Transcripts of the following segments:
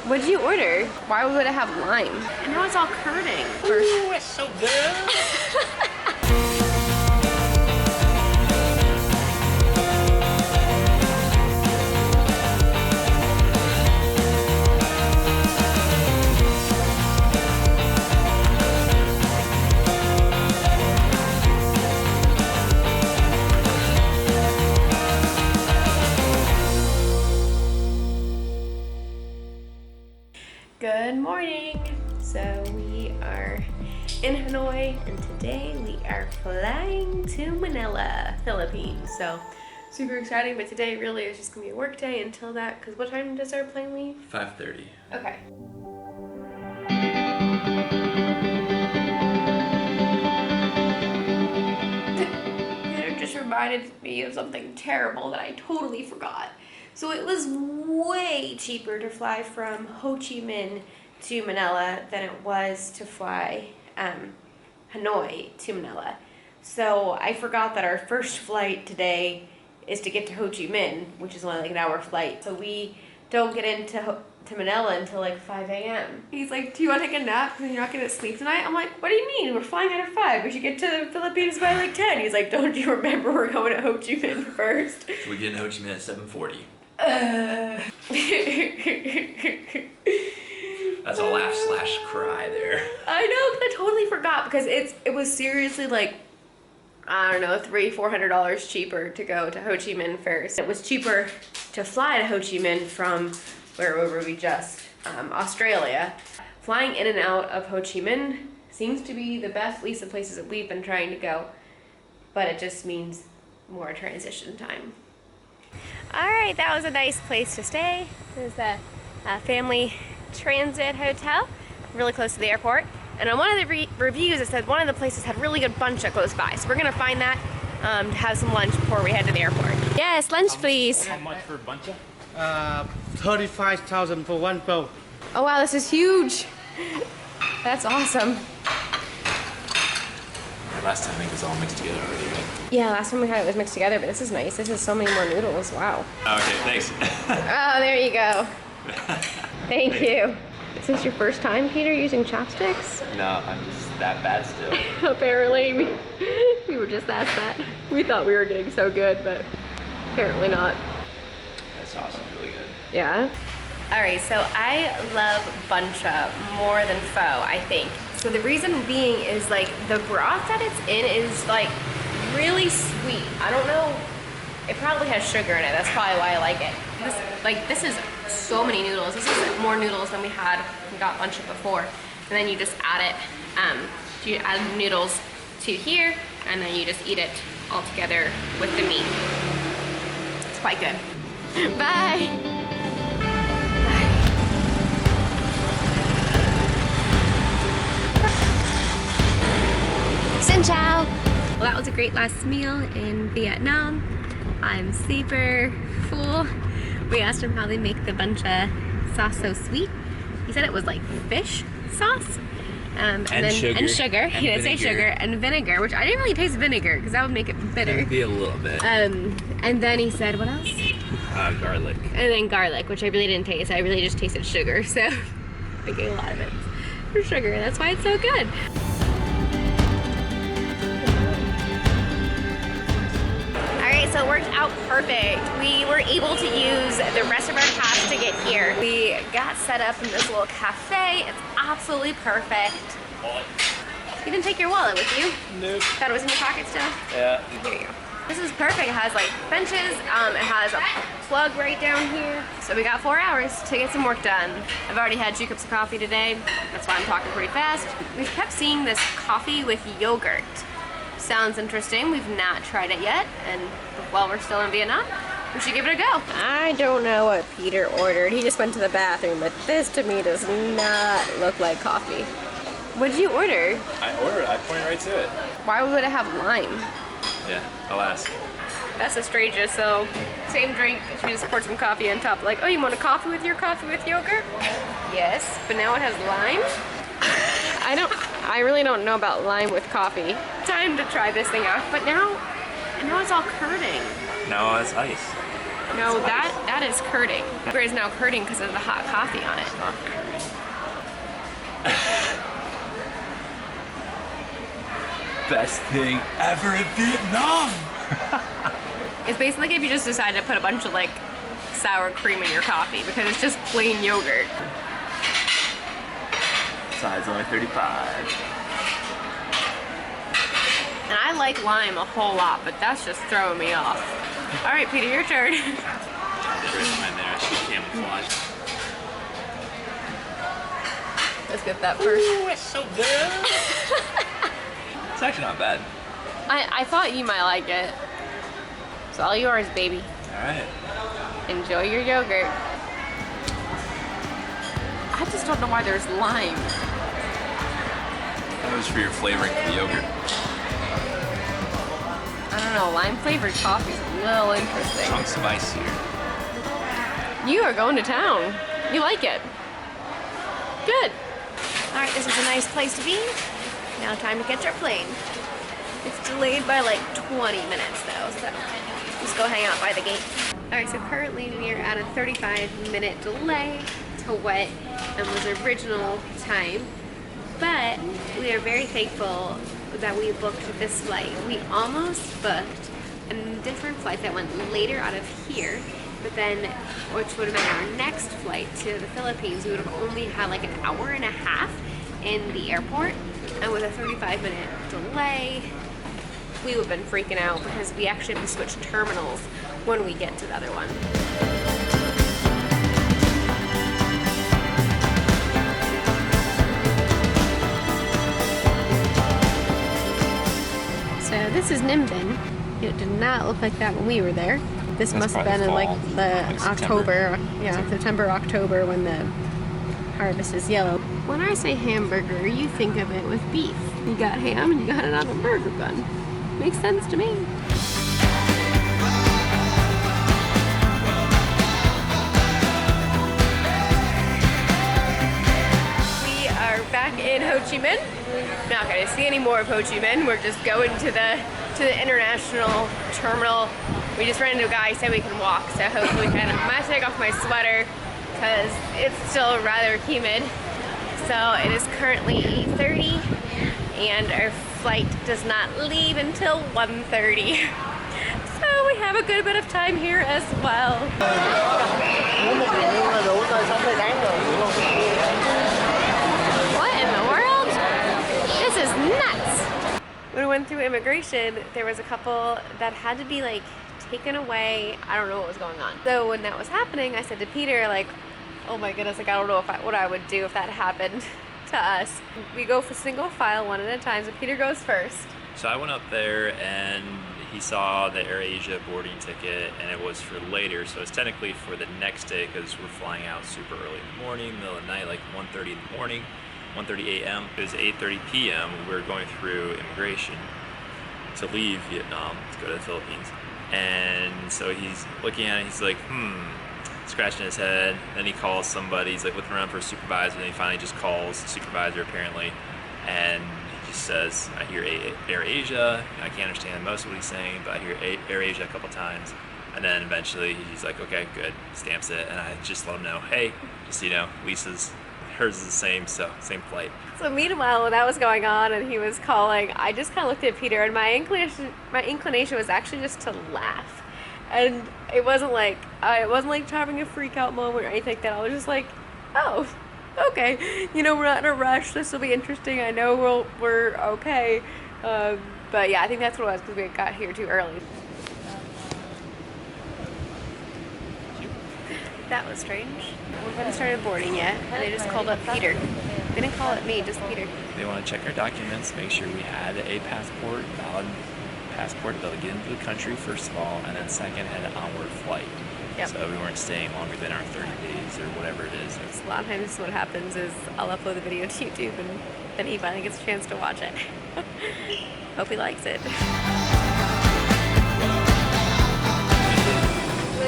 What did you order? Why would it have lime? And now it's all curding. Ooh, it's so good. Good morning. So we are in Hanoi and today we are flying to Manila, Philippines. So super exciting, but today really is just gonna be a work day until that, because what time does our plane leave? 5:30. Okay. It just reminded me of something terrible that I totally forgot. So it was way cheaper to fly from Ho Chi Minh to Manila than it was to fly Hanoi to Manila. So I forgot that our first flight today is to get to Ho Chi Minh, which is only like an hour flight. So we don't get into Manila until like 5 a.m. He's like, do you want to take a nap because you're not going to sleep tonight? I'm like, what do you mean? We're flying out at 5. We should get to the Philippines by like 10. He's like, don't you remember we're going to Ho Chi Minh first? So we get in Ho Chi Minh at 7:40. That's a laugh/cry there. I know, but I totally forgot because it was seriously like, I don't know, $300-400 cheaper to go to Ho Chi Minh first. It was cheaper to fly to Ho Chi Minh from wherever we just, Australia. Flying in and out of Ho Chi Minh seems to be the best, at least the places that we've been trying to go, but it just means more transition time. All right, that was a nice place to stay. It was the family transit hotel, really close to the airport. And on one of the reviews, it said one of the places had really good buncha close by. So we're gonna find that to have some lunch before we head to the airport. Yes, lunch please. How much for buncha? 35,000 for one bowl. Oh wow, this is huge. That's awesome. Last time it was all mixed together already, right? Yeah, last time we had it was mixed together, but this is nice. This is so many more noodles, wow. Okay, thanks. Oh, there you go. Thank you. Is this your first time, Peter, using chopsticks? No, I'm just that bad still. Apparently, we were just that bad. We thought we were getting so good, but apparently not. That sauce is really good. Yeah? All right, so I love buncha more than pho, I think. So the reason being is like the broth that it's in is like really sweet. I don't know, it probably has sugar in it. That's probably why I like it. This is so many noodles. This is more noodles than we got buncha before. And then you just add it, you add noodles to here, and then you just eat it all together with the meat. It's quite good. Bye. Xin chào. Well, that was a great last meal in Vietnam. I'm super full. We asked him how they make the buncha sauce so sweet. He said it was like fish sauce. And sugar. He didn't say sugar and vinegar, which I didn't really taste vinegar because that would make it bitter. Maybe a little bit. And then he said, what else? Garlic. And then garlic, which I really didn't taste. I really just tasted sugar. So I think a lot of it for sugar. That's why it's so good. So it worked out perfect. We were able to use the rest of our cash to get here. We got set up in this little cafe. It's absolutely perfect. You didn't take your wallet with you? Nope. Thought it was in your pocket still? Yeah. Here you go. This is perfect. It has like benches. It has a plug right down here. So we got 4 hours to get some work done. I've already had 2 cups of coffee today. That's why I'm talking pretty fast. We've kept seeing this coffee with yogurt. Sounds interesting. We've not tried it yet, and while we're still in Vietnam, we should give it a go. I don't know what Peter ordered. He just went to the bathroom, but this to me does not look like coffee. What did you order? I pointed right to it. Why would it have lime? Yeah, I'll ask. That's the strangest. So, same drink, she just poured some coffee on top. Like, oh, you want a coffee with your coffee with yogurt? Yes, but now it has lime? I really don't know about lime with coffee. Time to try this thing out, but now it's all curding. No, it's ice. No, that is curding. It is now curding because of the hot coffee on it. Not curry. Best thing ever in Vietnam. It's basically like if you just decided to put a bunch of like sour cream in your coffee because it's just plain yogurt. Size only 35. And I like lime a whole lot, but that's just throwing me off. All right, Peter, your turn. The rest of mine there actually camouflage. Let's get that first. Ooh, it's so good. It's actually not bad. I thought you might like it. It's all yours, baby. All right. Enjoy your yogurt. I just don't know why there's lime. That was for your flavoring for the yogurt. I don't know, lime flavored coffee is a little interesting. Chunks of ice here. You are going to town. You like it. Good. All right, this is a nice place to be. Now time to catch our plane. It's delayed by like 20 minutes though, so just go hang out by the gate. All right, so currently we are at a 35-minute delay to what was original time, but we are very thankful that we booked this flight. We almost booked a different flight that went later out of here, but then, which would have been our next flight to the Philippines, we would have only had like an hour and a half in the airport, and with a 35-minute delay, we would have been freaking out because we actually have to switch terminals when we get to the other one. So this is Nimbin. It did not look like that when we were there. This must have been in like the October, September, October when the harvest is yellow. When I say hamburger, you think of it with beef. You got ham and you got it on a burger bun. Makes sense to me. We are back in Ho Chi Minh. Not gonna see any more of Ho Chi Minh. We're just going to the international terminal. We just ran into a guy who said we can walk, so hopefully we can. I might take off my sweater because it's still rather humid. So it is currently 8:30 and our flight does not leave until 1:30. So we have a good bit of time here as well. What in the world? This is nuts. When we went through immigration, there was a couple that had to be like taken away. I don't know what was going on. So when that was happening, I said to Peter, like, oh my goodness, like I don't know what I would do if that happened to us. We go for single file one at a time, so Peter goes first. So I went up there and he saw the AirAsia boarding ticket and it was for later, so it's technically for the next day because we're flying out super early in the morning, middle of the night, like 1:30 in the morning, 1:30 a.m. It was 8:30 p.m. We were going through immigration to leave Vietnam to go to the Philippines. And so he's looking at it, he's like, scratching his head. Then he calls somebody, he's like looking around for a supervisor, and he finally just calls the supervisor apparently, and he just says, I hear AirAsia. I can't understand most of what he's saying, but I hear AirAsia a couple times. And then eventually he's like, okay, good, stamps it, and I just let him know, hey, just so you know, hers is the same, so same flight. So meanwhile, when that was going on and he was calling, I just kind of looked at Peter, and my inclination was actually just to laugh. And it wasn't like having a freak out moment or anything like that. I was just like, oh, okay. You know, we're not in a rush. This will be interesting. I know we're okay. But yeah, I think that's what it was because we got here too early. That was strange. We haven't started boarding yet, and they just called up Peter. They didn't call it me, just Peter. They want to check our documents, make sure we had a passport, valid passport to be able to get into the country, first of all, and then second, had an onward flight. Yep. So we weren't staying longer than our 30 days or whatever it is. A lot of times what happens is I'll upload the video to YouTube and then he finally gets a chance to watch it. Hope he likes it.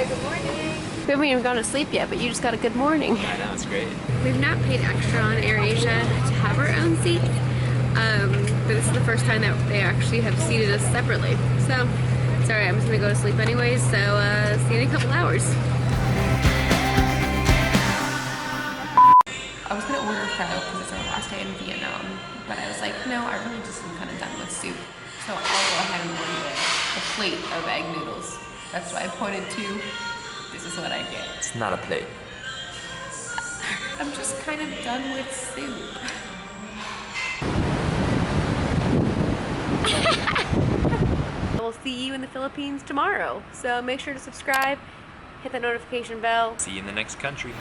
Good morning. We haven't even gone to sleep yet, but you just got a good morning. I know, it's great. We've not paid extra on AirAsia to have our own seat, but this is the first time that they actually have seated us separately. So it's Sorry, I'm just gonna go to sleep anyways, so see you in a couple hours. I was gonna order pho because it's our last day in Vietnam, but I was like, no, I really just am kind of done with soup. So I'll go ahead and order a plate of egg noodles. That's what I pointed to. This is what I get. It's not a plate. I'm just kind of done with soup. We'll see you in the Philippines tomorrow. So make sure to subscribe, hit that notification bell. See you in the next country.